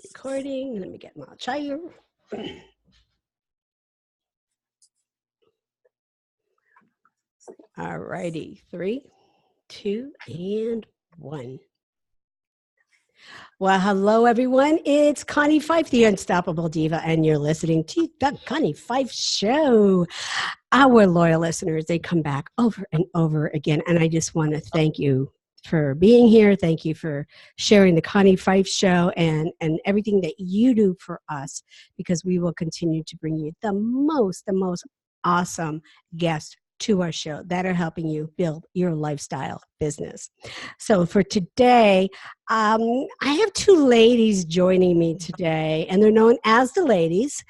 Recording. Let me get my chair. All righty. 3, 2, and 1. Well, hello, everyone. It's Connie Pheiff, the Unstoppable Diva, and you're listening to the Connie Pheiff Show. Our loyal listeners, they come back over and over again, and I just want to thank you for being here. Thank you for sharing the Connie Pheiff Show and everything that you do for us, because we will continue to bring you the most awesome guests to our show that are helping you build your lifestyle business. So for today, I have 2 ladies joining me today, and they're known as the ladies.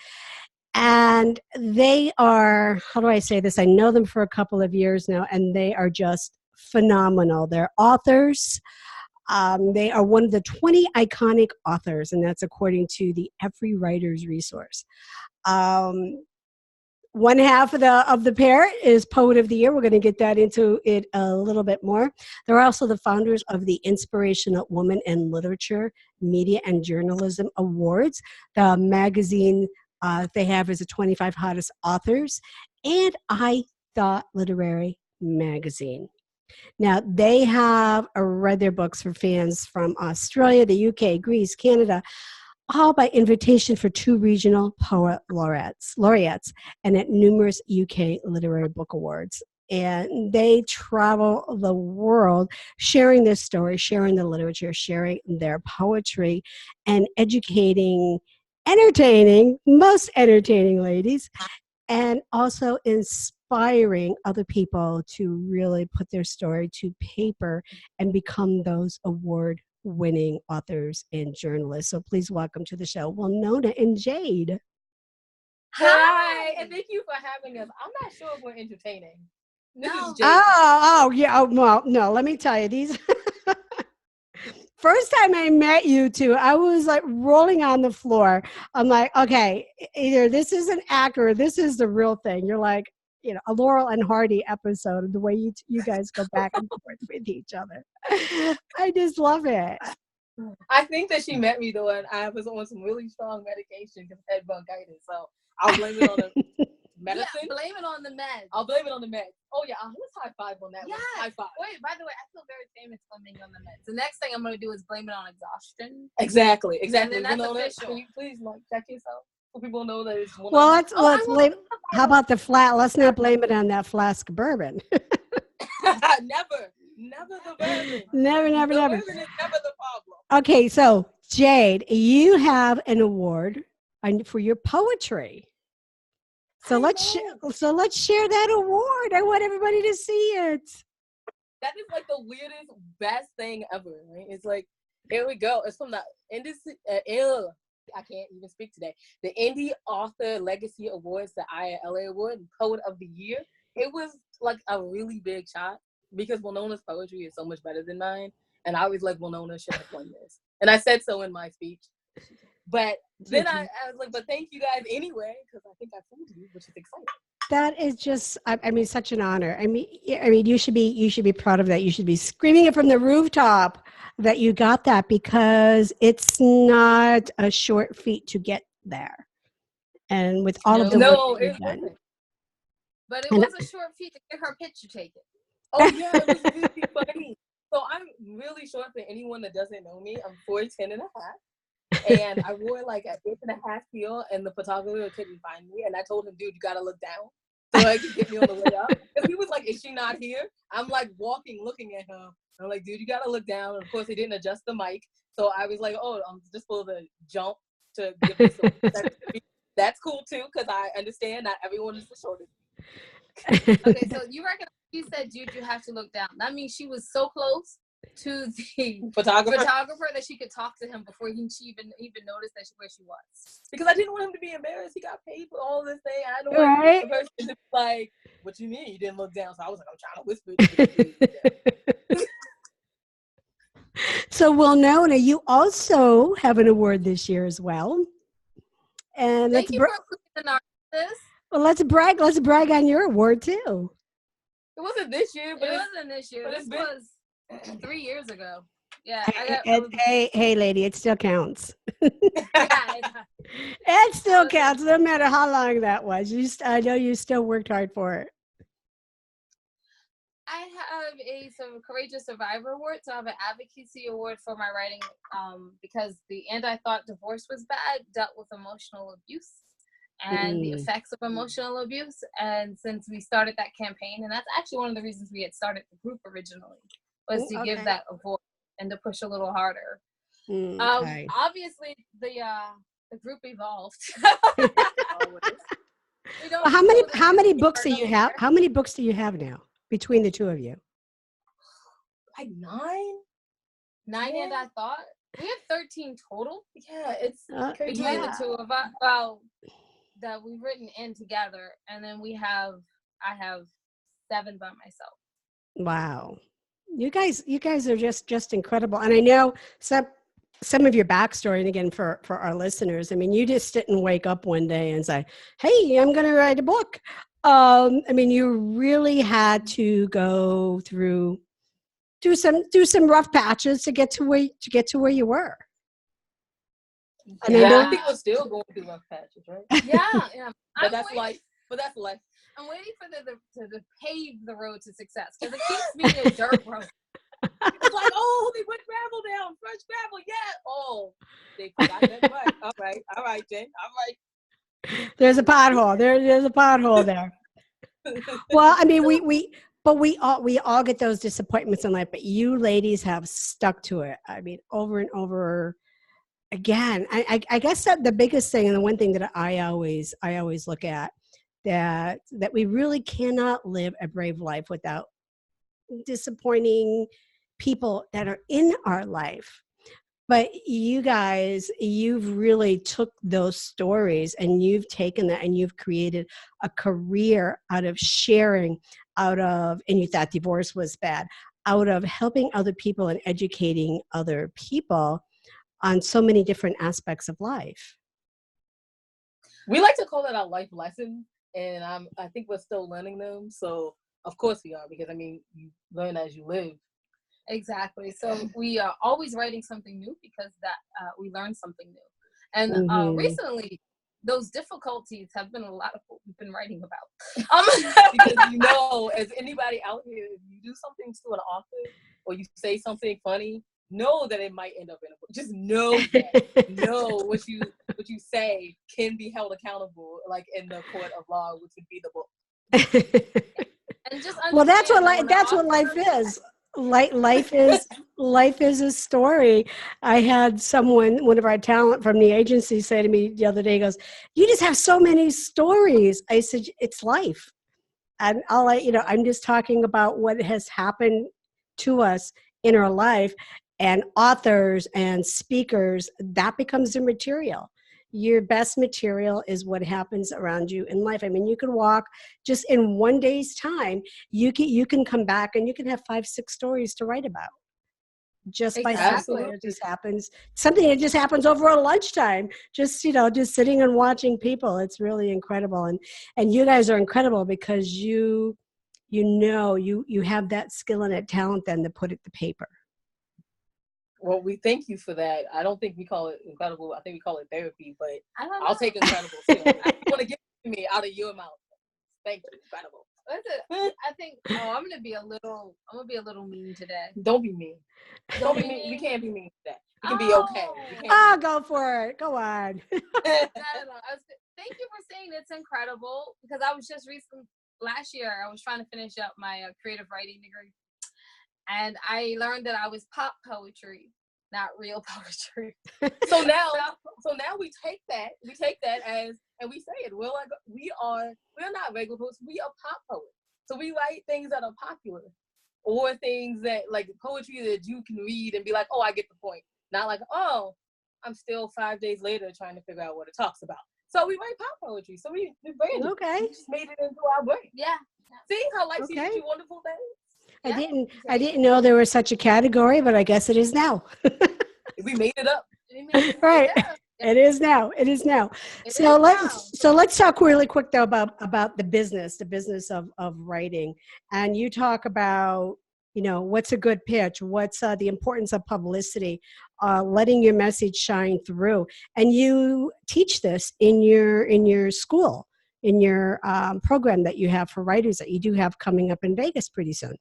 And they are, how do I say this? I know them for a couple of years now, and they are just phenomenal. They're authors. They are one of the 20 iconic authors, and that's according to the Every Writer's Resource. One half of the pair is Poet of the Year. We're going to get that into it a little bit more. They're also the founders of the Inspirational Woman in Literature, Media, and Journalism Awards. The magazine they have is the 25 Hottest Authors and I Thought Literary Magazine. Now, they have read their books for fans from Australia, the UK, Greece, Canada, all by invitation for 2 regional poet laureates, and at numerous UK literary book awards. And they travel the world sharing their story, sharing the literature, sharing their poetry, and educating, most entertaining ladies, and also inspiring other people to really put their story to paper and become those award-winning authors and journalists. So please welcome to the show, Winona and Jade. Hi, and thank you for having us. I'm not sure if we're entertaining. This is Jade. Yeah. Well, no, let me tell you, these first time I met you 2, I was like rolling on the floor. I'm like, okay, either this is an actor or this is the real thing. You're like, you know, a Laurel and Hardy episode of the way you guys go back and forth with each other. I just love it. I think that she met me though, and I was on some really strong medication because I had bronchitis. So I'll blame it on the medicine. Yeah, blame it on the meds. I'll blame it on the meds. Oh yeah, let's high five on that. Yes. One. High five. Wait, by the way, I feel very famous blaming on the meds. The next thing I'm going to do is blame it on exhaustion. Exactly. And then that's Winona, official. can you please check yourself so people know that it's Winona? Well, let's blame. How about the flat? Let's not blame it on that flask of bourbon. Never the bourbon. Never. The bourbon is never the problem. Okay, so Jade, you have an award for your poetry. So let's share that award. I want everybody to see it. That is like the weirdest, best thing ever. Right? It's like, here we go. It's from the I can't even speak today. The Indie Author Legacy Awards, the ILA Award, and Poet of the Year. It was like a really big shot because Winona's poetry is so much better than mine. And I was like, Winona should have won this. And I said so in my speech. But then I was like, but thank you guys anyway, because I think I fooled you, which is exciting. That is just, I mean, such an honor. I mean, you should be proud of that. You should be screaming it from the rooftop that you got that, because it's not a short feat to get there. And with all of the work you've done. But it was a short feat to get her picture taken. Oh yeah, it was really funny. So I'm really short for anyone that doesn't know me. I'm 4'10" and a half. And I wore like an 8.5 heel, and the photographer couldn't find me. And I told him, dude, you gotta look down so he could get me on the way up. Because he was like, is she not here? I'm like walking, looking at him. I'm like, dude, you gotta look down. And of course, he didn't adjust the mic. So I was like, oh, I'm just supposed to jump to give me some. That's cool too, because I understand not everyone is the shortest. Okay, so you reckon she said, dude, you have to look down. That means she was so close to the photographer that she could talk to him before she even noticed where she was. Because I didn't want him to be embarrassed. He got paid for all this thing. I don't want the person to be like, what you mean you didn't look down? So I was like, I'm trying to whisper. So, Winona, you also have an award this year as well. And thank you for including the narcissist. Well, let's brag on your award too. It wasn't this year, but it wasn't this year. This was 3 years ago. Yeah. Hey, lady, it still counts. It still counts, no matter how long that was. I know you still worked hard for it. I have some Courageous Survivor Award, so I have an advocacy award for my writing because the And I Thought Divorce Was Bad dealt with emotional abuse and the effects of emotional abuse. And since we started that campaign, and that's actually one of the reasons we had started the group originally, was to give that a voice and to push a little harder. Okay. Obviously, the group evolved. Well, how many books do you have? How many books do you have now between the two of you? Like 9. 9, and I thought we have 13 total. Yeah, it's between the two of us. Well, that we've written in together, and then I have 7 by myself. Wow, you guys are just incredible. And I know some of your backstory, and again for our listeners, I mean, you just didn't wake up one day and say, "Hey, I'm going to write a book." I mean, you really had to go through do some rough patches to get to where you were. And I think we're still going through rough patches, right? Yeah. But that's life. I'm waiting for to pave the road to success because it keeps being a dirt road. It's like, oh, they put gravel down, fresh gravel, yeah. Oh, they forgot that right. All right, Jen. All right. There's a pothole. There's a pothole there. Well, I mean, we all get those disappointments in life, but you ladies have stuck to it. I mean, over and over again. I guess that the biggest thing, and the one thing that I always look at, that we really cannot live a brave life without disappointing people that are in our life. But you guys, you've really took those stories and you've taken that and you've created a career out of sharing, and you thought divorce was bad, out of helping other people and educating other people on so many different aspects of life. We like to call it our life lesson, and I think we're still learning them. So of course we are, because I mean, you learn as you live. Exactly. So we are always writing something new because we learn something new. And recently, those difficulties have been a lot of what we've been writing about. Because as anybody out here, if you do something to an author or you say something funny, know that it might end up in a book. Just know that. Know what you say can be held accountable, like in the court of law, which would be the book. And just well, that's what life is. Life is a story. I had one of our talent from the agency, say to me the other day, he goes, "You just have so many stories." I said, "It's life." And I'm just talking about what has happened to us in our life, and authors and speakers, that becomes the material. Your best material is what happens around you in life. I mean, you can walk just in one day's time, you can come back and you can have 5-6 stories to write about. Just by something that just happens, something that just happens over a lunchtime, just sitting and watching people. It's really incredible. And you guys are incredible because you have that skill and that talent then to put it to paper. Well, we thank you for that. I don't think we call it incredible. I think we call it therapy, but I'll take incredible. You want to give it to me out of your mouth. Thank you, incredible. I think I'm gonna be a little mean today. Don't be mean. Don't be mean. We can't be mean today. We can be okay. Go for it. Go on. Thank you for saying it's incredible, because I was just last year I was trying to finish up my creative writing degree. And I learned that I was pop poetry, not real poetry. So now we take that as, and we say it. We're not regular poets. We are pop poets. So we write things that are popular, or things that, like, poetry that you can read and be like, oh, I get the point. Not like, oh, I'm still 5 days later trying to figure out what it talks about. So we write pop poetry. So we branded. Okay. We just made it into our brain. Yeah. See how life seems you wonderful things. I didn't know there was such a category, but I guess it is now. We made it up. Right. It is now. So let's talk really quick though about the business of writing. And you talk about what's a good pitch, what's the importance of publicity, letting your message shine through. And you teach this in your school, in your program that you have for writers that you do have coming up in Vegas pretty soon.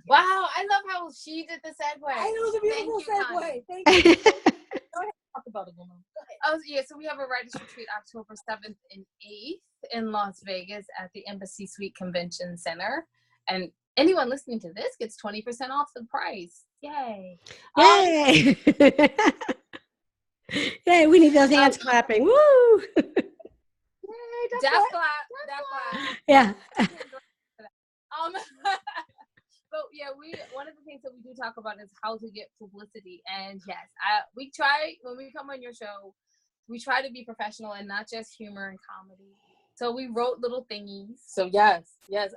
Wow, I love how she did the segue. I know, it was a beautiful segue. Thank you. Go ahead, talk about it, woman. Go ahead. Oh, yeah, so we have a writers retreat October 7th and 8th in Las Vegas at the Embassy Suite Convention Center. And anyone listening to this gets 20% off the price. Yay. Yay. Yay, we need those hands clapping. Woo. Yay, death clap. Yeah. But yeah, one of the things that we do talk about is how to get publicity. And yes, we try, when we come on your show, we try to be professional and not just humor and comedy. So we wrote little thingies. So yes,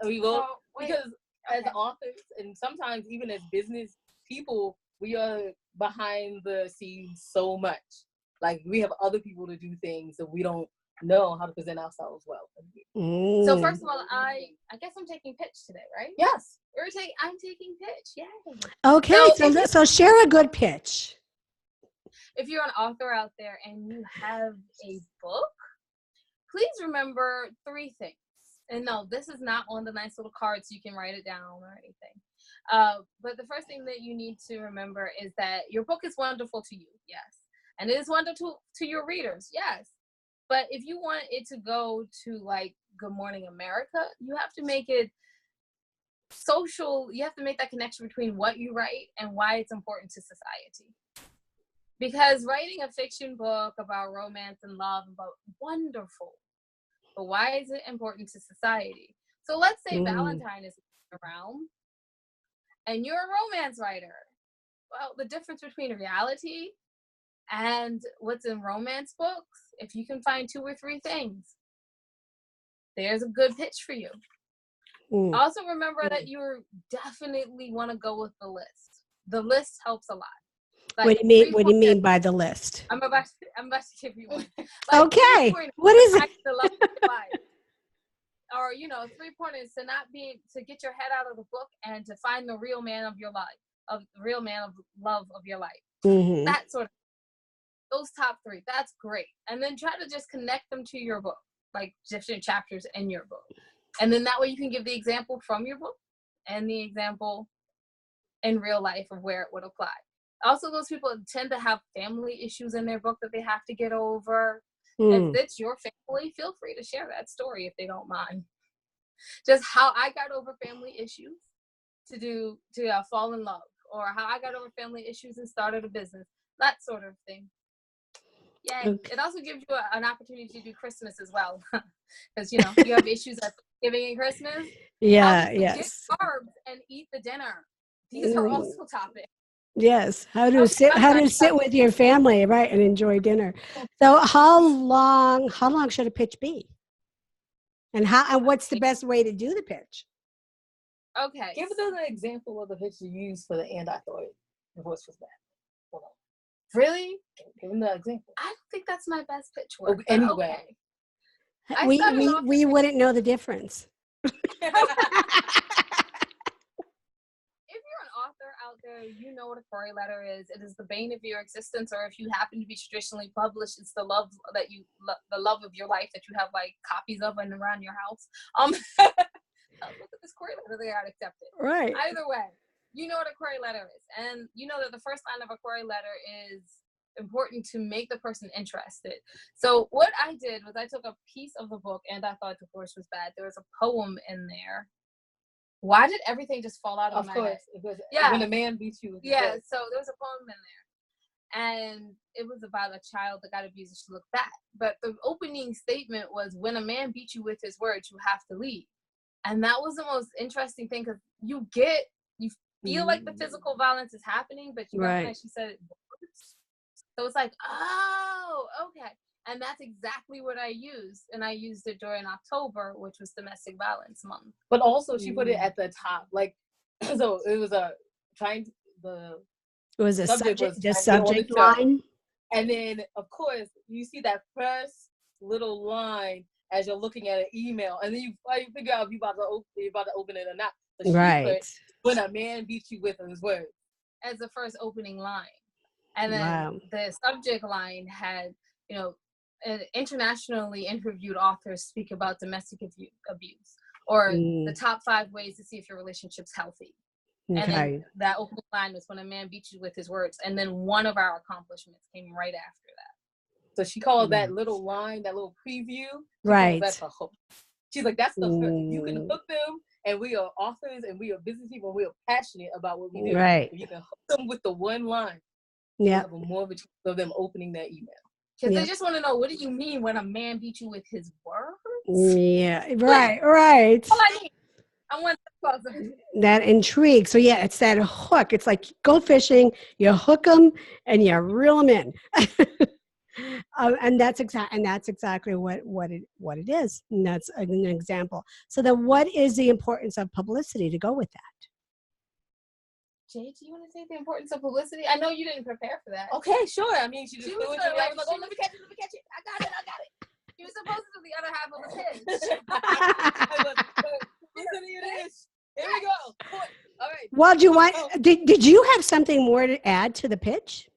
we wrote, because as authors and sometimes even as business people, we are behind the scenes so much. Like, we have other people to do things that we don't know how to present ourselves well. So first of all, I guess I'm taking pitch today, right? Yes. I'm taking pitch. Yay. Okay, so share a good pitch. If you're an author out there and you have a book, please remember 3 things. And no, this is not on the nice little card so you can write it down or anything. But the first thing that you need to remember is that your book is wonderful to you, yes. And it is wonderful to your readers, yes. But if you want it to go to like Good Morning America, you have to make it social. You have to make that connection between what you write and why it's important to society. Because writing a fiction book about romance and love, wonderful. But why is it important to society? So let's say Valentine is around and you're a romance writer. Well, the difference between reality and what's in romance books, if you can find 2 or 3 things, there's a good pitch for you. Also remember that you definitely want to go with the list. The list helps a lot. Like, what do you mean by the list? I'm about to give you one. Like, okay. What is it? Or 3 pointers to get your head out of the book and to find the real man of your life, real man of love of your life. Mm-hmm. That sort of, those top 3, that's great. And then try to just connect them to your book, like different chapters in your book. And then that way you can give the example from your book and the example in real life of where it would apply. Also, those people tend to have family issues in their book that they have to get over. If it's your family, feel free to share that story if they don't mind. Just how I got over family issues to fall in love, or how I got over family issues and started a business, that sort of thing. Yay. Okay. It also gives you an opportunity to do Christmas as well. Because, you have issues at Thanksgiving and Christmas. Yeah, yes. Get carbs and eat the dinner. These are also topics. Yes. How to sit with your family, right, and enjoy dinner. So how long should a pitch be? And what's the best way to do the pitch? Okay. Give us an example of the pitch you used for the "and I thought your voice was bad." Hold on. Really? Give them the example. I don't think that's my best pitch work. Anyway. Okay. We wouldn't know the difference. If you're an author out there, you know what a query letter is. It is the bane of your existence, or if you happen to be traditionally published, it's the love of your life that you have like copies of and around your house. Look at this query letter they got accepted. Right. Either way, you know what a query letter is, and you know that the first line of a query letter is important to make the person interested. So what I did was I took a piece of the book, and I thought divorce was bad. There was a poem in there. Why did everything just fall out of my head? Of course. Yeah. When a man beats you. Yeah. So there was a poem in there, and it was about a child that got abused and she looked back. But the opening statement was, when a man beats you with his words, you have to leave. And that was the most interesting thing, because you feel like the physical violence is happening, but you recognize she said words. So it's like, oh, okay. And that's exactly what I used. And I used it during October, which was Domestic Violence Month. But also she put it at the top. Like, so it was subject line. And then, of course, you see that first little line as you're looking at an email. And then you figure out if you're about to open it or not. So she put when a man beats you with his words. As the first opening line. And then Wow. the subject line had, internationally interviewed authors speak about domestic abuse or the top 5 ways to see if your relationship's healthy. Okay. And then that opening line was when a man beats you with his words. And then one of our accomplishments came right after that. So she called that little line, that little preview, right. That's a hook. She's like, that's the hook. You can hook them, and we are authors, and we are business people, and we are passionate about what we do. Right. If you can hook them with the one line, you have more of a chance of them opening that email. Because they just want to know, what do you mean when a man beats you with his words? Yeah, right. All I need. I want that intrigue. So yeah, it's that hook. It's like go fishing, you hook them and you reel them in. And that's exactly what it is. And that's an example. So then what is the importance of publicity to go with that? Jay, do you want to say the importance of publicity? I know you didn't prepare for that. Okay, sure. I mean, she just threw it to me. I was like, oh, let me catch it. I got it. You were supposed to do the other half of the pitch. Listen to this. Here we go. All right. Well, do you want? Did you have something more to add to the pitch?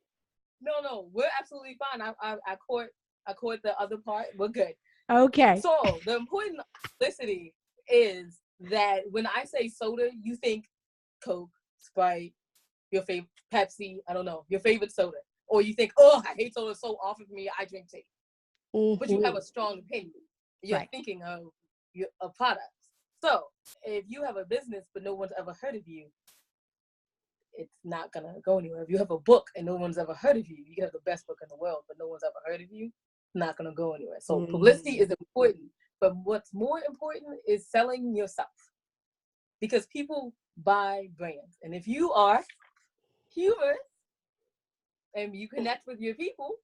No, we're absolutely fine. I caught the other part. We're good. Okay. So the important publicity is that when I say soda, you think Coke, Sprite, your favorite Pepsi. I don't know, your favorite soda, or you think, oh, I hate soda so often for me. I drink tea. But you have a strong opinion. You're thinking of products. So if you have a business but no one's ever heard of you, it's not gonna go anywhere. If you have a book and no one's ever heard of you, you can have the best book in the world, but no one's ever heard of you, it's not gonna go anywhere. So publicity is important, but what's more important is selling yourself, because people buy brands, and if you are humorous and you connect with your people,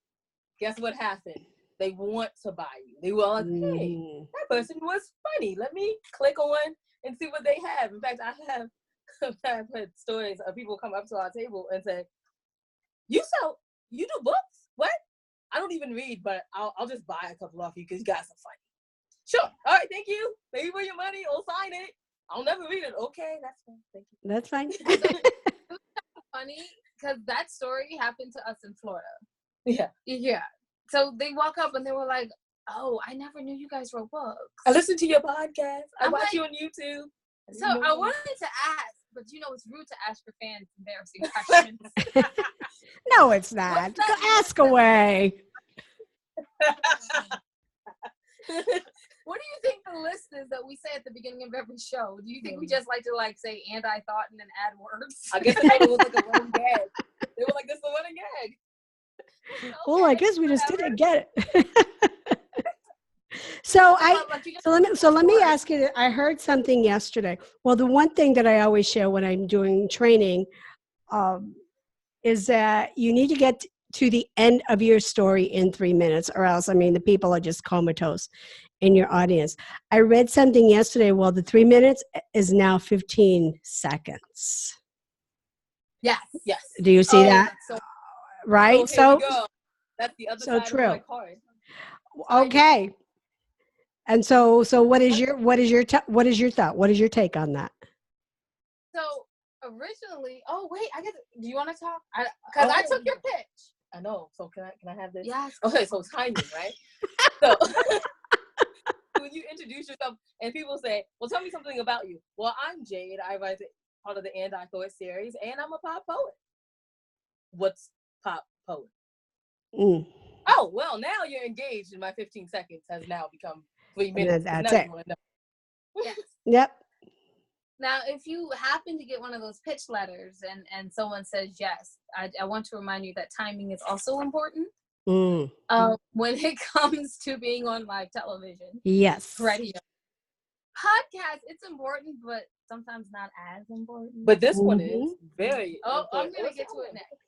guess what happened? They want to buy you. They were like, hey, that person was funny. Let me click on and see what they have. In fact, I've heard stories of people come up to our table and say, you do books? What? I don't even read, but I'll just buy a couple off you because you guys are funny. Sure. All right, thank you. Thank you for your money. I'll sign it. I'll never read it. Okay, that's fine. Thank you. That's fine. It's funny because that story happened to us in Florida. Yeah. So they walk up and they were like, oh, I never knew you guys wrote books. I listened to your podcast. I watch you on YouTube. So I wanted to ask, but it's rude to ask your fans embarrassing questions. No, it's not. Go ask away. What do you think the list is that we say at the beginning of every show? Do you think we just like to say, and I thought, and then add words? I guess it was like a running gag. They were like, this is a running gag. Okay, well, I guess we just didn't get it. So let me ask you. I heard something yesterday. Well, the one thing that I always share when I'm doing training is that you need to get to the end of your story in 3 minutes, or else, the people are just comatose in your audience. I read something yesterday. Well, the 3 minutes is now 15 seconds. Yes. Do you see that? Right. So that's the other so side true. Of my card. Okay. And so what is your thought? What is your take on that? So originally, do you want to talk? Because I took your pitch. I know. So can I have this? Yes. Okay. So timing, right? So when you introduce yourself and people say, "Well, tell me something about you." Well, I'm Jade. I write part of the And I Thought series, and I'm a pop poet. What's pop poet? Oh, well, now you're engaged, and my 15 seconds has now become 3 minutes. That's it. Yes. Yep. Now, if you happen to get one of those pitch letters and someone says yes, I want to remind you that timing is also important. When it comes to being on live television. Yes. Radio. Podcast, it's important, but sometimes not as important. But this one is very important. I'm going to get to it next.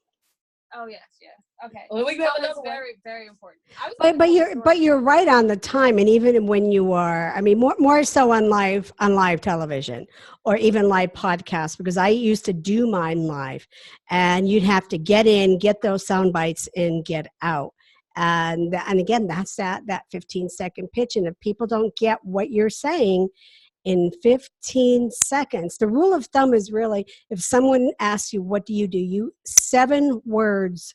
Oh, yes. Okay. Well, we have it's very, very important. But you're right on the time, and even when you are, more so on live television or even live podcasts, because I used to do mine live, and you'd have to get in, get those sound bites, and get out. And again, that's that 15-second pitch, and if people don't get what you're saying, in 15 seconds. The rule of thumb is really, if someone asks you, what do? You 7 words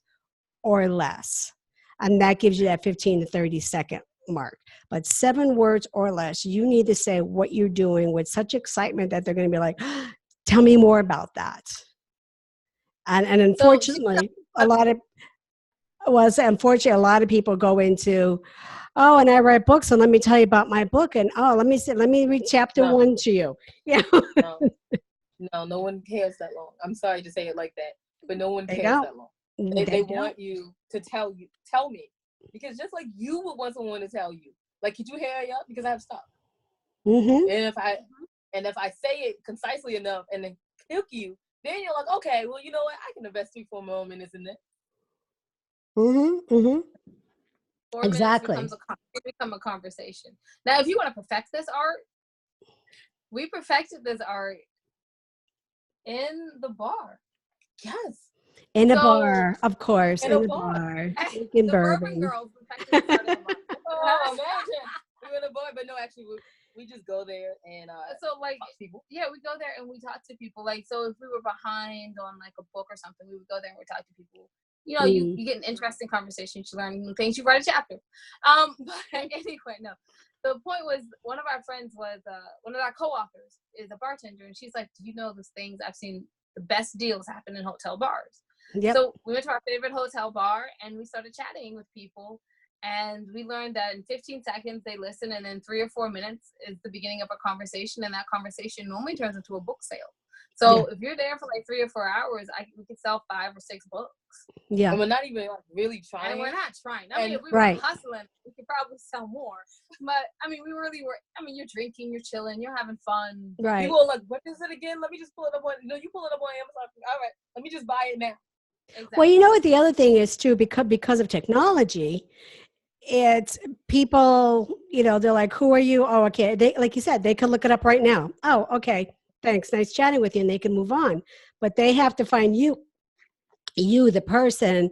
or less. And that gives you that 15 to 30 second mark. But 7 words or less, you need to say what you're doing with such excitement that they're going to be like, tell me more about that. And unfortunately, unfortunately, a lot of people go into, oh, and I write books, and let me tell you about my book, and oh, let me read chapter 1 to you. Yeah. No one cares that long. I'm sorry to say it like that, but no one cares that long. They want you to tell me, because just like you would want someone to tell you, like, could you hurry up because I have stuff. Mm-hmm. And if I say it concisely enough and then hook you, then you're like, okay, well, you know what? I can invest 3-4 more minutes in this. Mm-hmm. Mm-hmm. 4 Exactly. minutes become a conversation. Now, if you want to perfect this art, we perfected this art in the bar. Yes. In a bar, of course. In a bar. The Bourbon Girls perfected this art in the bar. Oh, imagine. We were in a bar, but no, actually, we just go there and so like people. Yeah, we go there and we talk to people. Like, so if we were behind on like a book or something, we would go there and we talk to people. You know, you get an interesting conversation, you learn new things, you write a chapter. But anyway, no. The point was, one of our friends was one of our co-authors is a bartender, and she's like, do you know those things? I've seen the best deals happen in hotel bars. Yep. So we went to our favorite hotel bar and we started chatting with people. And we learned that in 15 seconds they listen, and then 3 or 4 minutes is the beginning of a conversation, and that conversation normally turns into a book sale. So if you're there for like 3 or 4 hours, we could sell 5 or 6 books. Yeah. And we're not even like really trying. And we're not trying. I mean, if we were hustling, we could probably sell more. But I mean, we really were. I mean, you're drinking, you're chilling, you're having fun. Right. People are like, what is it again? Let me just pull it up on. No, you pull it up on Amazon. All right, let me just buy it now. Exactly. Well, you know what the other thing is too, because of technology, it's people, they're like, who are you? Oh, okay. They, like you said, they can look it up right now. Oh, okay. Thanks. Nice chatting with you. And they can move on. But they have to find you, the person,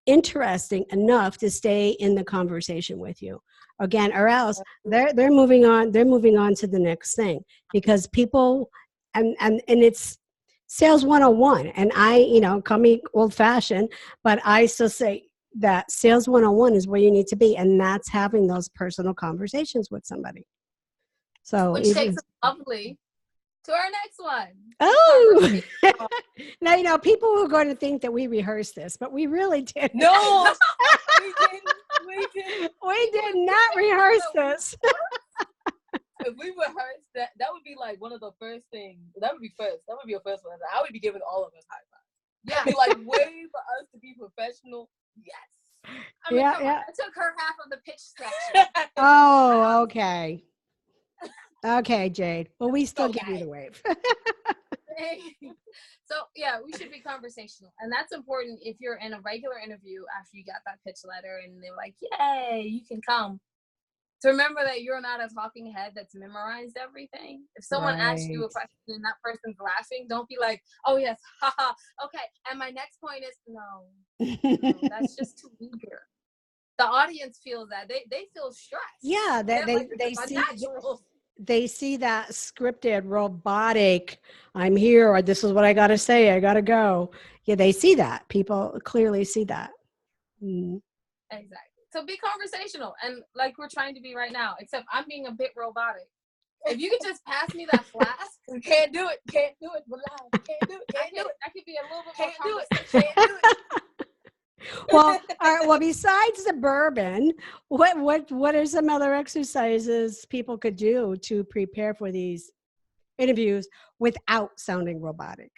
interesting enough to stay in the conversation with you again, or else they're moving on. They're moving on to the next thing, because people, and it's sales 101. And I, call me old fashioned, but I still say that sales 101 is where you need to be. And that's having those personal conversations with somebody. So which takes us lovely to our next one. Oh, now, people are going to think that we rehearsed this, but we really didn't. No, we didn't. We did not rehearse this. If we rehearsed that would be like one of the first things. That would be first. That would be a first one. I would be giving all of us high fives. Yeah, be like, way for us to be professional. Yes. I mean, I took her half of the pitch section. Oh, okay. Okay, Jade. Well, we still give you the wave. So, yeah, we should be conversational. And that's important if you're in a regular interview after you got that pitch letter and they're like, yay, you can come. To remember that you're not a talking head that's memorized everything. If someone asks you a question and that person's laughing, don't be like, oh, yes, haha, okay. And my next point is, no, that's just too eager. The audience feels that. They feel stressed. Yeah, they see that scripted, robotic, I'm here, or this is what I got to say, I got to go. Yeah, they see that. People clearly see that. Exactly. So be conversational, and like we're trying to be right now, except I'm being a bit robotic. If you could just pass me that flask. Can't do it. Can't do it. We're live. Can't do it. Can't do it. I could be a little bit more conversational. Can't do it. Well, besides the bourbon, what are some other exercises people could do to prepare for these interviews without sounding robotic?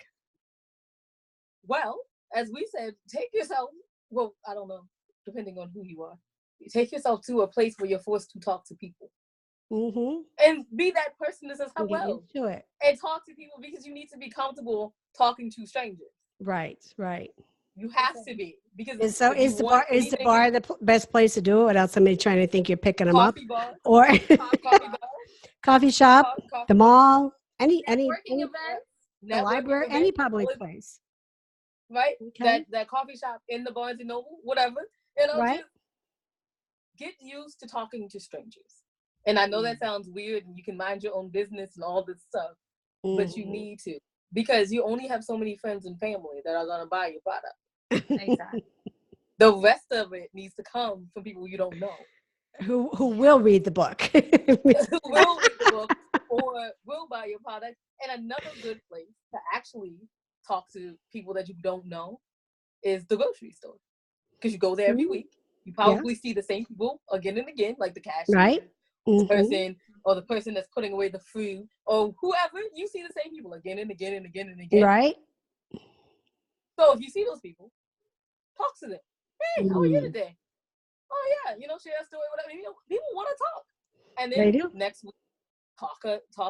Well, as we said, take yourself, well, I don't know, depending on who you are, take yourself to a place where you're forced to talk to people. Mm-hmm. And be that person that says hello. Do it. And talk to people, because you need to be comfortable talking to strangers. Right. You have to be, because is the bar the best place to do it without somebody trying to think you're picking them up? Bar, or coffee shop, the mall, any event, the library, any public place. Right? Okay. That coffee shop in the Barnes and Noble, whatever. Right. Just get used to talking to strangers. And I know that sounds weird, and you can mind your own business and all this stuff, but you need to, because you only have so many friends and family that are going to buy your product. Exactly. The rest of it needs to come from people you don't know. Who will read the book. Who will read the book or will buy your product. And another good place to actually talk to people that you don't know is the grocery store. Because you go there every week. You probably see the same people again and again, like the cashier, right? the person, or the person that's putting away the food, or whoever. You see the same people again and again and again and again. Right. So if you see those people, talk to them. Hey, how are you today? Oh yeah, share a story, whatever. People want to talk. And then next week, talk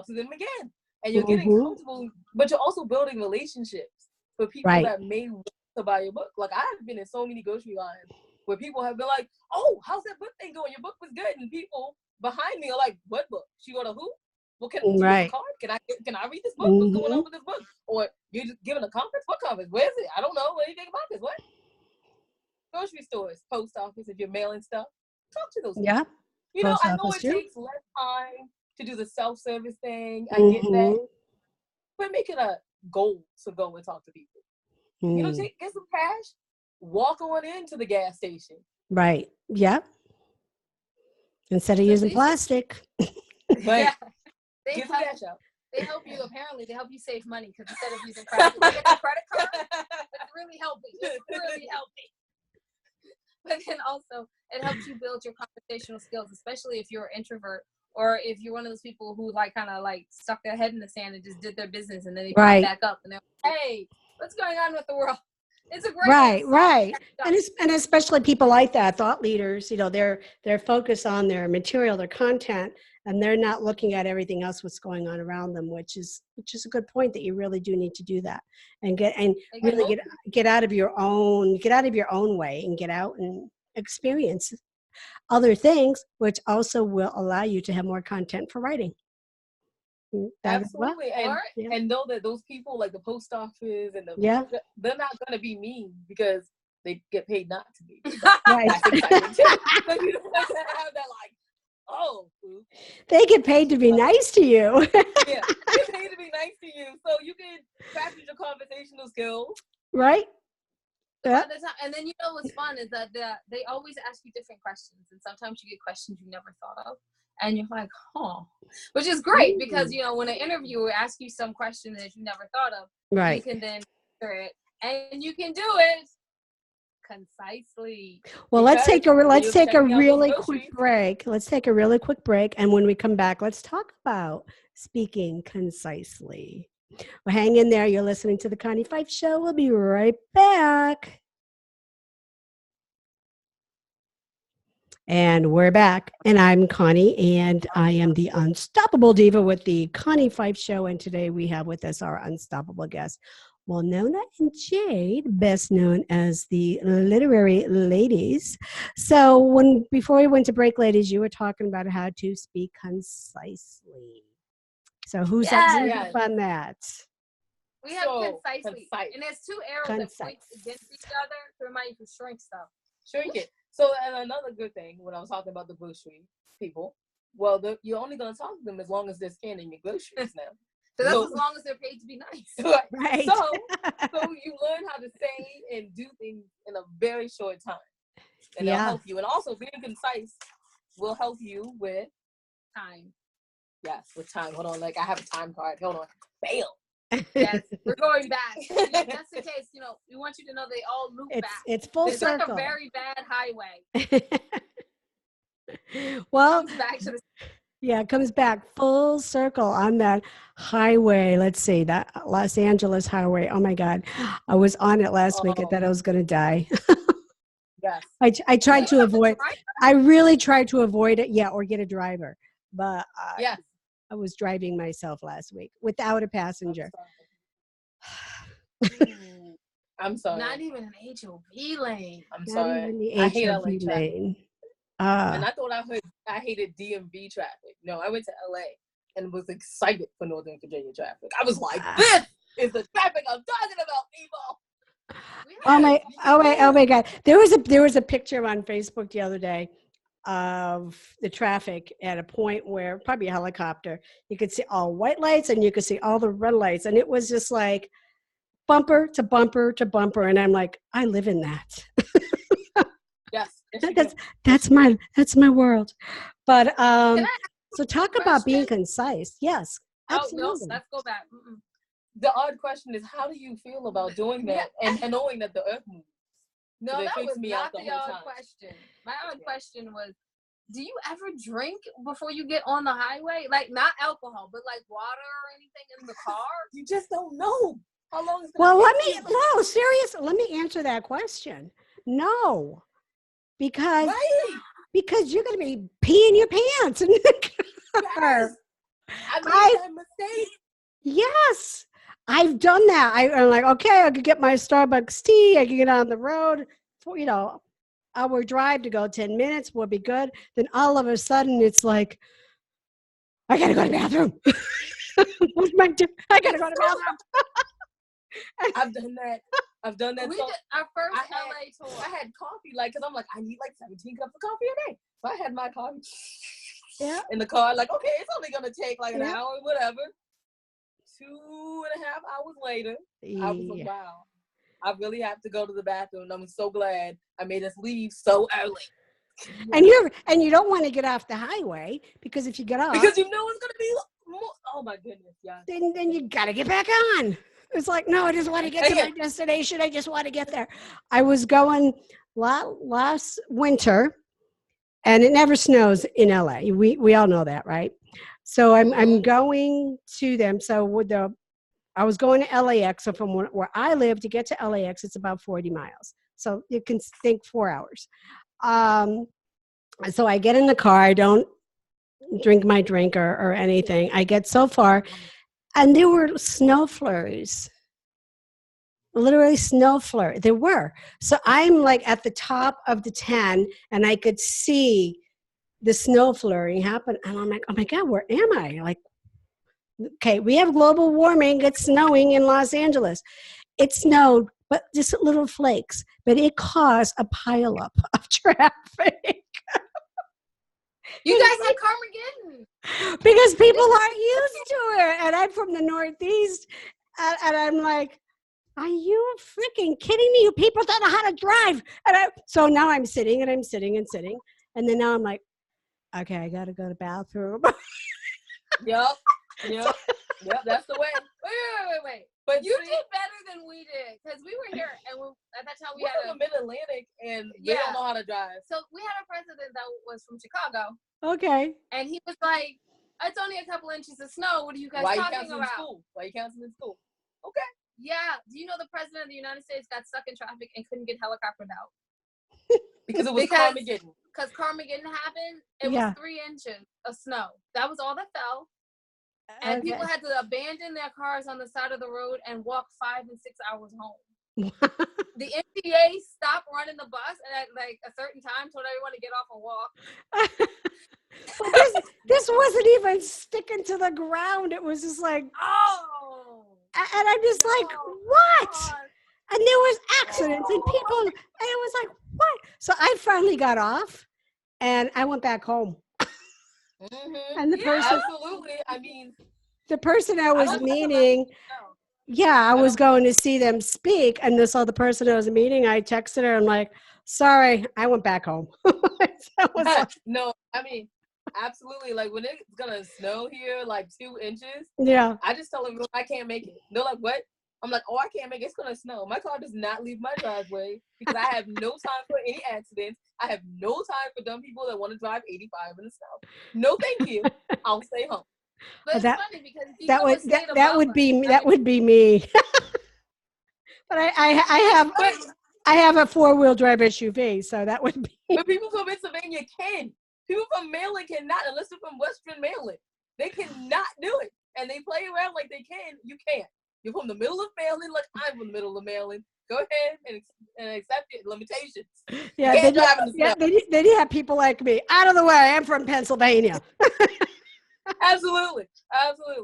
to them again. And you're getting comfortable, but you're also building relationships for people that may want to buy your book. Like, I've been in so many grocery lines where people have been like, "Oh, how's that book thing going? Your book was good." And people behind me are like, "What book? She wrote a who? Well, can you use a card? Can I read this book? What's going on with this book? Or you're just giving a conference? What conference? Where is it? I don't know anything about this. What?" Grocery stores, post office, if you're mailing stuff, talk to those people. Yeah. I know it takes less time to do the self-service thing. I get that. But make it a goal to go and talk to people. Get some cash, walk on into the gas station. Right. Yep. Instead of using plastic. Right. Yeah. Get the cash out. They help you save money, because instead of using credit card, it's really helping. It's really helping. But then also, it helps you build your conversational skills, especially if you're an introvert, or if you're one of those people who kind of stuck their head in the sand and just did their business, and then they pop back up and they're like, "Hey, what's going on with the world?" It's a great right. And especially people like that, thought leaders, they're focused on their material, their content, and they're not looking at everything else what's going on around them, which is a good point, that you really do need to do that and get out of your own way and get out and experience other things, which also will allow you to have more content for writing. Absolutely. And know that those people, like the post office and they're not going to be mean because they get paid not to be. Right. That's exciting too. So you don't have to have that they get paid to be nice to you. Yeah, they get paid to be nice to you, so you can practice your conversational skills. Right. Yeah. And then what's fun is that they always ask you different questions, and sometimes you get questions you never thought of, and you're like, which is great because when an interviewer asks you some question that you never thought of, you can then answer it, and you can do it concisely. Well, let's take a really quick break. Let's take a really quick break, and when we come back, let's talk about speaking concisely. Well, hang in there. You're listening to the Connie Pheiff Show. We'll be right back. And we're back. And I'm Connie, and I am the Unstoppable Diva with the Connie Pheiff Show. And today we have with us our unstoppable guest, Winona and Jade, best known as the Literary Ladies. So before we went to break, ladies, you were talking about how to speak concisely. So who's up on that? We have concisely. And there's two arrows that point against each other to remind you to shrink stuff. Shrink it. So, and another good thing, when I was talking about the grocery people, you're only going to talk to them as long as they're scanning your groceries now. So that's as long as they're paid to be nice. Right. So you learn how to say and do things in a very short time. And they'll help you. And also being concise will help you with time. Yes, with time. Hold on. I have a time card. Hold on. Bam. Yes, we're going back. Just in case, we want you to know they all loop back. It's full circle. It's like a very bad highway. Well, it comes back to it comes back full circle on that highway. Let's see, that Los Angeles highway. Oh my God. I was on it last week. I thought I was going to die. Yes. I tried to avoid, I really tried to avoid it. Yeah. Or get a driver. But I was driving myself last week without a passenger. I'm sorry. Not even an HOV lane. I'm sorry. I hate LA traffic. And I thought I hated DMV traffic. No, I went to LA and was excited for Northern Virginia traffic. I was like, this is the traffic I'm talking about, people. Oh my God. There was a picture on Facebook the other day of the traffic at a point where probably a helicopter, you could see all white lights and you could see all the red lights. And it was just like bumper to bumper to bumper. And I'm like, I live in that. Yes. Yes, that's my world. But Can I so talk a about being question? concise. Yes, Oh, absolutely. no, let's go back. the odd question is, how do you feel about doing that and knowing that the earth moves? No, It that freaks was me not out the the whole odd time. question. My odd question was, do you ever drink before you get on the highway? Like, not alcohol, but like water or anything in the car? You just don't know how long it's Well, going to take you. no, serious. Let me answer that question. No, because Right. because you're going to be peeing your pants in the car. Yes. I made that mistake. Yes, I've done that. I'm like, okay, I could get my Starbucks tea. I could get on the road for, hour drive to go 10 minutes would be good. Then all of a sudden it's like, I got to go to the bathroom. I got to go to the bathroom. I've done that. We So did our first I had- LA tour. I had coffee, like, because I'm like, I need like 17 cups of coffee a day. So I had my coffee in the car, like, okay, it's only going to take like an hour, whatever. 2.5 hours later, I was like, wow, I really have to go to the bathroom. I'm so glad I made us leave so early. And you don't want to get off the highway, because if you get off, Because you know it's going to be more. Oh my goodness, yeah. then you got to get back on. It's like, no, I just want to get to my destination. I just want to get there. I was going last winter, and it never snows in LA. We all know that, right? So I'm going to them. So I was going to LAX. So from where I live to get to LAX, it's about 40 miles. So you can think 4 hours. So I get in the car. I don't drink my drink or anything. I get so far, and there were snow flurries. Literally snow flurry. There were. So I'm like at the top of the 10, and I could see the snow flurry happen. And I'm like, oh my God, where am I? Like, okay, we have global warming. It's snowing in Los Angeles. It snowed, but just little flakes. But it caused a pileup of traffic. You guys had Carmageddon. Because people aren't used to it. And I'm from the Northeast. And I'm like, are you freaking kidding me? You people don't know how to drive. So now I'm sitting and I'm sitting and sitting. And then now I'm like, okay, I got to go to the bathroom. Yep, that's the way. Wait. But you did better than we did, because we were here, and at that time we had a Mid-Atlantic, and they don't know how to drive. So we had a president that was from Chicago. Okay. And he was like, it's only a couple inches of snow. What are you guys talking about? Why you canceling in school? Okay. Yeah. Do you know the president of the United States got stuck in traffic and couldn't get helicoptered out? Because it was Carmageddon. Because Carmageddon happened. It was 3 inches of snow. That was all that fell. And people had to abandon their cars on the side of the road and walk 5 and 6 hours home. The MTA stopped running the bus, and at like a certain time told everyone to get off and walk. Well, this wasn't even sticking to the ground. It was just like, oh. And I'm just like, what? And there was accidents and people, and it was like, what? So I finally got off, and I went back home. And the person, absolutely. I mean, the person I was meeting, I was going to see them speak, and this other person I was meeting, I texted her. I'm like, sorry, I went back home. No, I mean, absolutely. Like when it's gonna snow here, like 2 inches. Yeah. I just tell everyone I can't make it. They're like, what? I'm like, oh, I can't make it. It's gonna snow. My car does not leave my driveway because I have no time for any accidents. I have no time for dumb people that want to drive 85 in the snow. No, thank you. I'll stay home. But it's funny because that would be me. But I have a 4-wheel drive SUV, so that would be. But people from Pennsylvania can. People from Maryland cannot, unless they're from Western Maryland. They cannot do it, and they play around like they can. You can't. You're from the middle of Maryland, like I'm from the middle of Maryland. Go ahead and accept your limitations. Yeah, then you have people like me. Out of the way, I'm from Pennsylvania. Absolutely.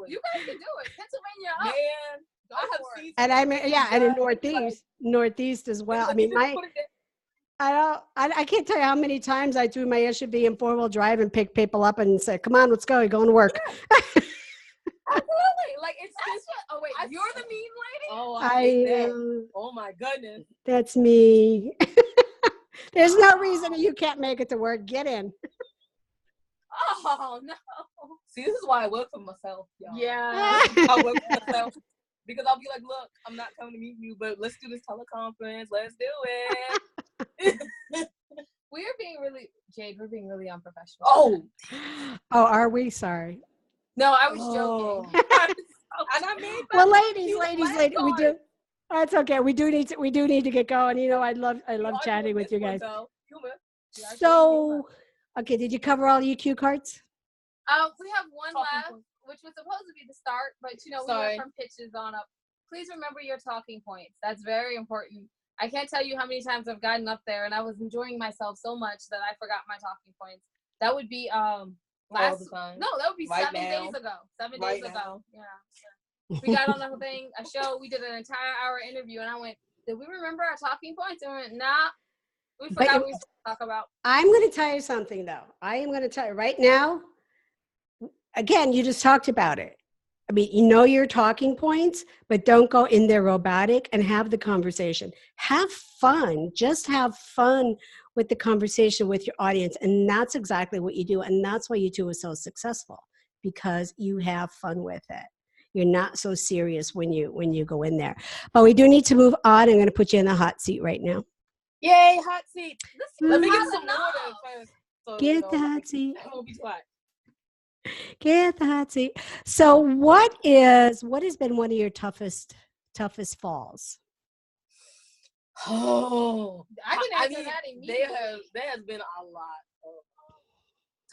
You guys can do it. Pennsylvania up. Man, I have seen. And and in Northeast as well. I mean, I can't tell you how many times I threw my SUV in 4-wheel drive and picked people up and said, come on, let's go. You're going to work. Absolutely. Like it's That's just. what, oh wait, you're the mean lady? Oh, I hate that. I, Oh my goodness. that's me. There's no reason you can't make it to work. Get in. Oh no. See, this is why I work for myself, y'all. Yeah. I work for myself because I'll be like, look, I'm not coming to meet you, but let's do this teleconference. Let's do it. We're being really, Jade, we're being really unprofessional. Oh, Are we? Sorry. No, I was Oh. joking. and I mean, Well, ladies, you we left do. Oh, it's okay. We do need to get going. You know, I love on chatting with this you one, guys. though. Humor. So, okay, did you cover all the EQ cards? We have one left, which was supposed to be the start, but we went from pitches on up. Please remember your talking points. That's very important. I can't tell you how many times I've gotten up there and I was enjoying myself so much that I forgot my talking points. That would be all the time. No, that would be Right 7 now. days ago. 7 Right days now. ago. Yeah. We got on a show. We did an entire hour interview, and I went, "Did we remember our talking points?" And we went, "Nah, we forgot what we were supposed to talk about." I'm going to tell you something, though. I am going to tell you right now. Again, you just talked about it. I mean, you know your talking points, but don't go in there robotic and have the conversation. Have fun. Just have fun with the conversation with your audience. And that's exactly what you do. And that's why you two are so successful, because you have fun with it. You're not so serious when you go in there. But we do need to move on. I'm going to put you in the hot seat right now. Yay, hot seat. Let me get hot some enough. water first. So, Get the hot seat. I won't be too hot. Get the hot seat. So what has been one of your toughest falls? Oh, I can answer that immediately. There has been a lot of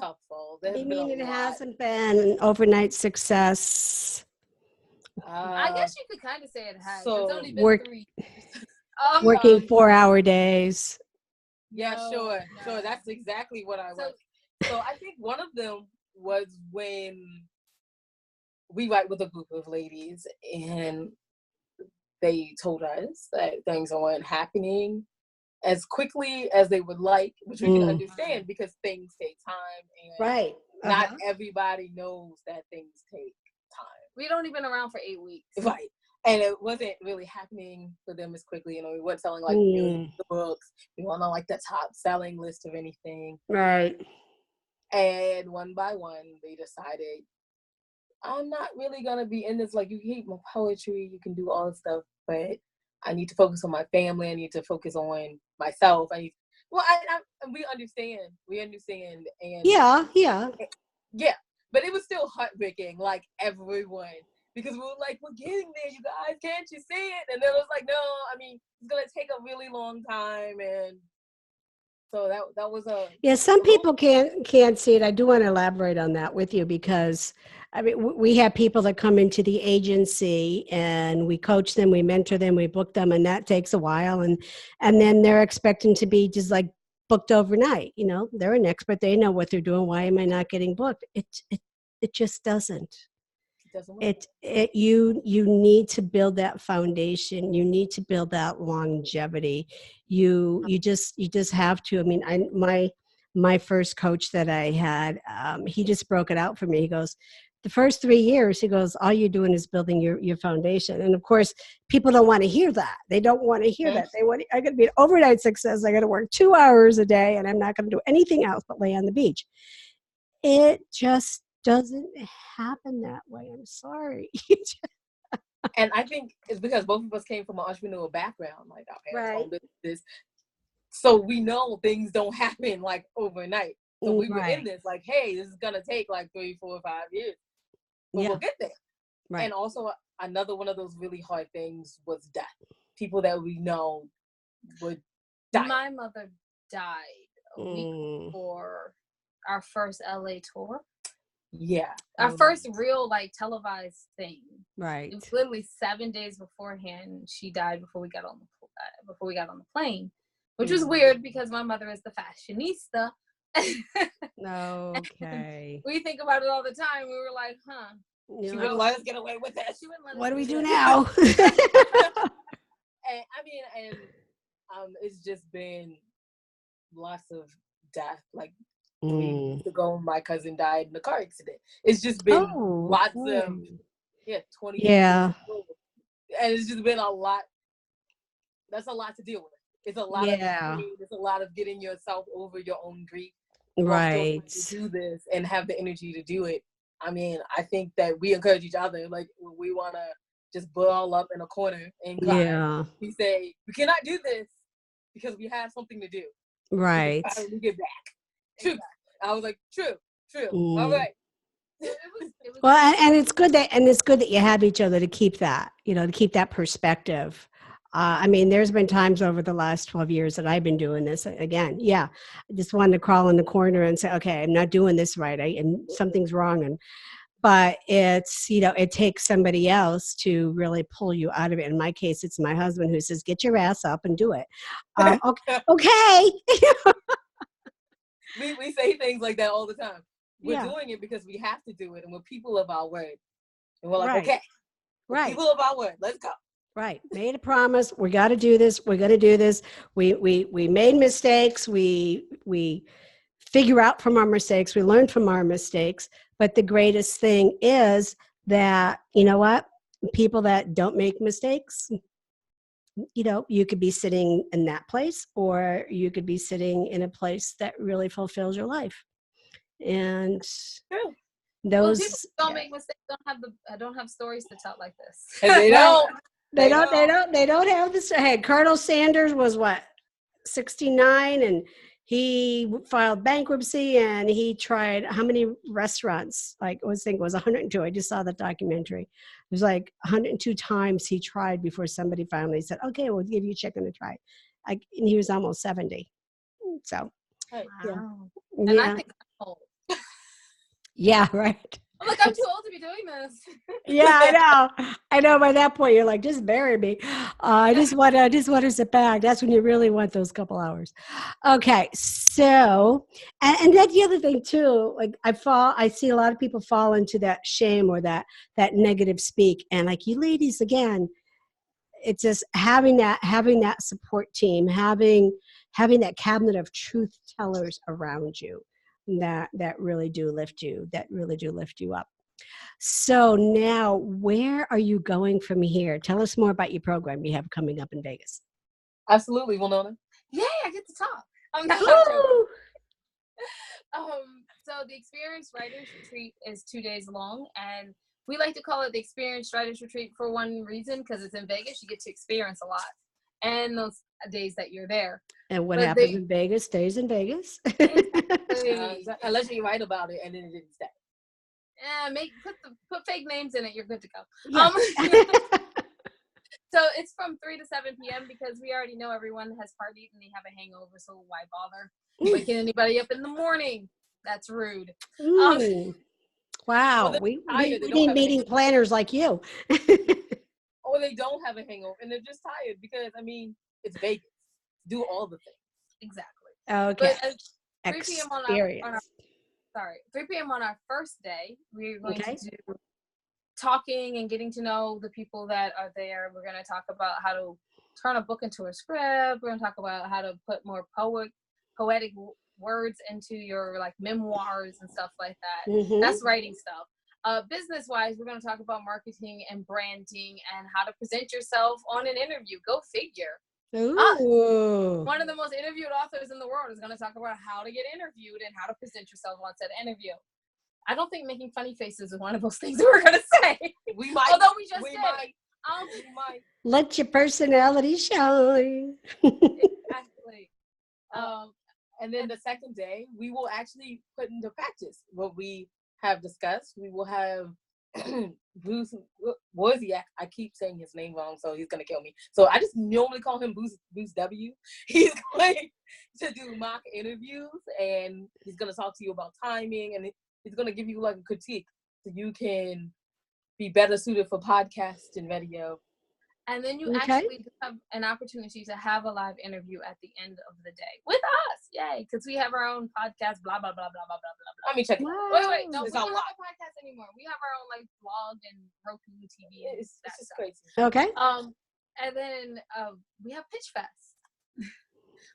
tough falls. I mean, it hasn't been an overnight success. I guess you could kind of say it has. So it's only been 3 years. Working 4-hour days. Yeah, No, sure. no. Sure, that's exactly what I was. So I think one of them was when we write with a group of ladies and they told us that things weren't happening as quickly as they would like, which we can understand because things take time and Right. Not everybody knows that things take time. We'd only been around for 8 weeks. Right. And it wasn't really happening for them as quickly. You know, we weren't selling like millions of books. We weren't on like the top selling list of anything. Right. And one by one, they decided, I'm not really going to be in this. Like, you can read my poetry, you can do all this stuff, but I need to focus on my family. I need to focus on myself. We understand. We understand. And Yeah. Yeah. But it was still heartbreaking, like everyone. Because we were like, we're getting there, you guys. Can't you see it? And then it was like, no, I mean, it's going to take a really long time. And so that was a... Yeah, some people can't see it. I do want to elaborate on that with you because, I mean, we have people that come into the agency and we coach them, we mentor them, we book them, and that takes a while. And then they're expecting to be just like booked overnight. You know, they're an expert. They know what they're doing. Why am I not getting booked? It just doesn't. You need to build that foundation. You need to build that longevity. You just have to. I mean, my first coach that I had, he just broke it out for me. He goes, the first 3 years, he goes, all you're doing is building your foundation. And of course, people don't want to hear that. They don't want to hear that. They want, I got to be an overnight success. I got to work 2 hours a day, and I'm not going to do anything else but lay on the beach. It just doesn't happen that way. I'm sorry. And I think it's because both of us came from an entrepreneurial background, like our parents owned business. So we know things don't happen like overnight. So we were in this like, hey, this is gonna take like 3, 4, 5 years. But we'll get there. Right. And also another one of those really hard things was death. People that we know would die. My mother died a week before our first LA tour. Yeah. Our first real like televised thing. Right. It was literally 7 days beforehand. She died before we got on the plane, which was weird because my mother is the fashionista. Okay. We think about it all the time. We were like, huh. She wouldn't let us get away with that. What do we do now? And it's just been lots of death. Like 3 weeks ago, my cousin died in a car accident. It's just been lots of 20 Yeah. people, and it's just been a lot. That's a lot to deal with. It's a lot of pain. It's a lot of getting yourself over your own grief. Right. To do this and have the energy to do it. I mean, I think that we encourage each other. Like, when we want to just ball up in a corner and cry. Yeah. We say, we cannot do this because we have something to do. Right. We get back. True. I was like, true. All right. It was Well, and it's good that you have each other to keep that, to keep that perspective. I mean, there's been times over the last 12 years that I've been doing this again. Yeah. I just wanted to crawl in the corner and say, okay, I'm not doing this right. And something's wrong. But it's, it takes somebody else to really pull you out of it. In my case, it's my husband who says, get your ass up and do it. Okay. we say things like that all the time. We're doing it because we have to do it. And we're people of our word. And we're like, okay. We're people of our word. Let's go. Right. Made a promise. We got to do this. We're going to do this. We made mistakes. We figure out from our mistakes. We learn from our mistakes. But the greatest thing is that, you know what? People that don't make mistakes, you could be sitting in that place, or you could be sitting in a place that really fulfills your life. And those people don't make mistakes don't have stories to tell like this. And they don't. They don't have this. Hey, Colonel Sanders was 69, and he filed bankruptcy, and he tried how many restaurants? Like, I think it was 102. I just saw the documentary. It was like 102 times he tried before somebody finally said, okay, we'll give you a chicken to try. And he was almost 70. So, wow. And I think I'm old. Yeah, right. I'm like, I'm too old to be doing this. Yeah, I know. By that point, you're like, just bury me. I just want to sit back. That's when you really want those couple hours. Okay, so, and that's the other thing too. Like, I see a lot of people fall into that shame or that negative speak, and like you ladies again, it's just having that support team, having that cabinet of truth tellers around you that really do lift you up. So now, where are you going from here? Tell us more about your program you have coming up in Vegas. Absolutely, Winona. Yay, I get to talk. I'm not joking. So the Experienced Writers Retreat is 2 days long, and we like to call it the Experienced Writers Retreat for one reason, because it's in Vegas. You get to experience a lot, and those days that you're there. And what happens in Vegas stays in Vegas. Unless you write about it and then it didn't stay. Put fake names in it. You're good to go. Yeah. So it's from 3 to 7 p.m. because we already know everyone has partied and they have a hangover. So why bother waking anybody up in the morning? That's rude. Wow. Well, we need meeting planners like you. Or they don't have a hangover and they're just tired because, I mean, it's Vegas. Do all the things. Exactly. Okay. But at 3 p.m. on our 3 p.m. on our first day, we're going to do talking and getting to know the people that are there. We're going to talk about how to turn a book into a script. We're going to talk about how to put more poetic words into your memoirs and stuff like that. Mm-hmm. That's writing stuff. Business-wise, we're going to talk about marketing and branding and how to present yourself on an interview. Go figure. One of the most interviewed authors in the world is going to talk about how to get interviewed and how to present yourself on said interview. I don't think making funny faces is one of those things that we're going to say. We might. Although we just did. We might. Let your personality shine. Exactly. And then the second day, we will actually put into practice what we have discussed. We will have Bruce Wozniak. I keep saying his name wrong, so he's gonna kill me. So I just normally call him Bruce W. He's going to do mock interviews, and he's gonna talk to you about timing, and he's gonna give you a critique so you can be better suited for podcast and video. And then you actually have an opportunity to have a live interview at the end of the day with us. Yay. Because we have our own podcast, blah, blah, blah, blah, blah, blah, blah. Let me check it out. Wait. No, we don't have a podcast anymore. We have our own blog and Roku TV. It's just crazy. Okay. And then we have Pitch Fest.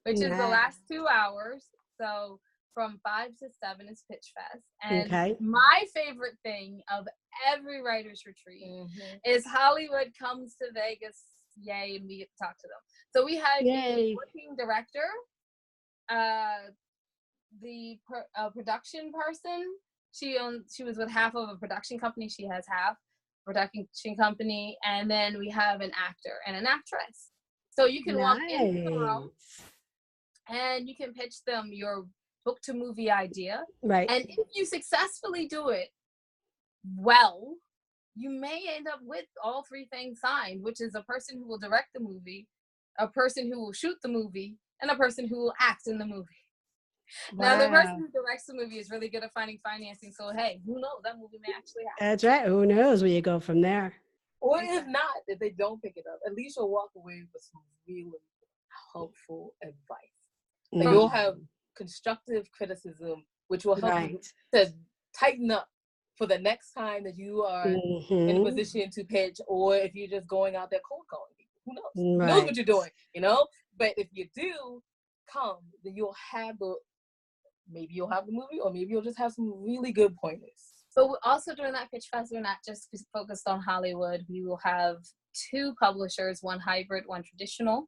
which is the Nice. last 2 hours. So from 5 to 7 is Pitch Fest. And Okay. my favorite thing of every writer's retreat is Hollywood comes to Vegas. Yay, and we get to talk to them. So we had Yay. a working director, the production person. She was with half of a production company. She has half production company, and then we have an actor and an actress. So you can walk into the room and you can pitch them your book to movie idea. Right. And if you successfully do it well, you may end up with all 3 things signed, which is a person who will direct the movie, a person who will shoot the movie, and a person who will act in the movie. Wow. Now, the person who directs the movie is really good at finding financing. So, hey, who knows? That movie may actually happen. That's right. Who knows where you go from there? Or if not, if they don't pick it up, at least you'll walk away with some really helpful advice. So you'll have constructive criticism, which will help you to tighten up for the next time that you are in a position to pitch, or if you're just going out there cold calling people. Who knows? Who knows what you're doing, you know? But if you do come, then you'll have maybe you'll have the movie, or maybe you'll just have some really good pointers. So also during that Pitch Fest, we're not just focused on Hollywood. We will have 2 publishers, one hybrid, one traditional.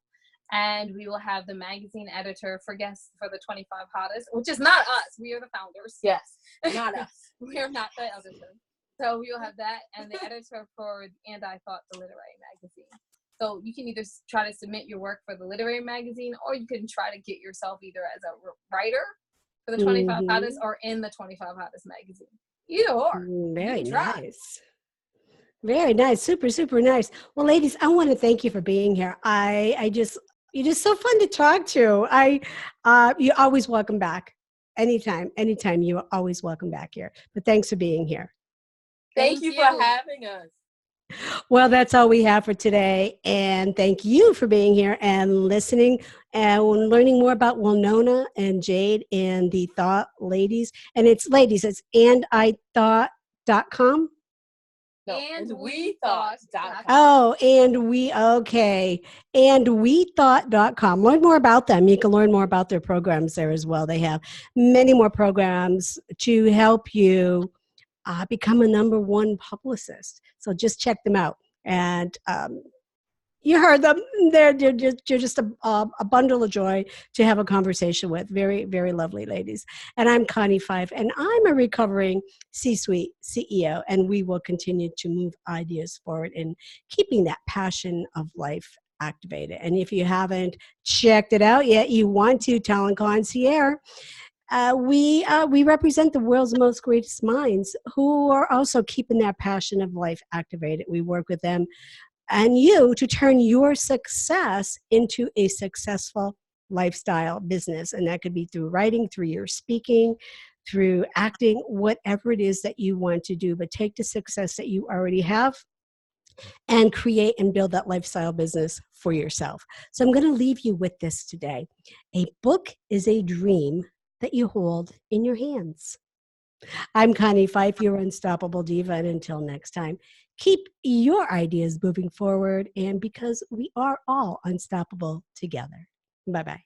And we will have the magazine editor for guests for the 25 hottest, which is not us. We are the founders. Yes, not us. We are not the editor. So we will have that, and the editor for And I Thought, the literary magazine. So you can either try to submit your work for the literary magazine, or you can try to get yourself either as a writer for the 25 hottest or in the 25 hottest magazine. Either or. Very nice. Very nice. Super, super nice. Well, ladies, I want to thank you for being here. You're just so fun to talk to. You're always welcome back. Anytime, you're always welcome back here. But thanks for being here. Thank you for having us. Well, that's all we have for today. And thank you for being here and listening and learning more about Winona and Jade and the Thought Ladies. And it's ladies, it's andithought.com. No, andwethought.com. Oh, andwethought.com. Learn more about them. You can learn more about their programs there as well. They have many more programs to help you become a #1 publicist. So just check them out. And you heard them. They're just a bundle of joy to have a conversation with. Very, very lovely ladies. And I'm Connie Pheiff, and I'm a recovering C-suite CEO, and we will continue to move ideas forward in keeping that passion of life activated. And if you haven't checked it out yet, you want to, Talent Concierge. We represent the world's most greatest minds who are also keeping that passion of life activated. We work with them and you to turn your success into a successful lifestyle business. And that could be through writing, through your speaking, through acting, whatever it is that you want to do. But take the success that you already have and create and build that lifestyle business for yourself. So I'm going to leave you with this today. A book is a dream that you hold in your hands. I'm Connie Pheiff, your unstoppable diva, and until next time, keep your ideas moving forward, and because we are all unstoppable together. Bye-bye.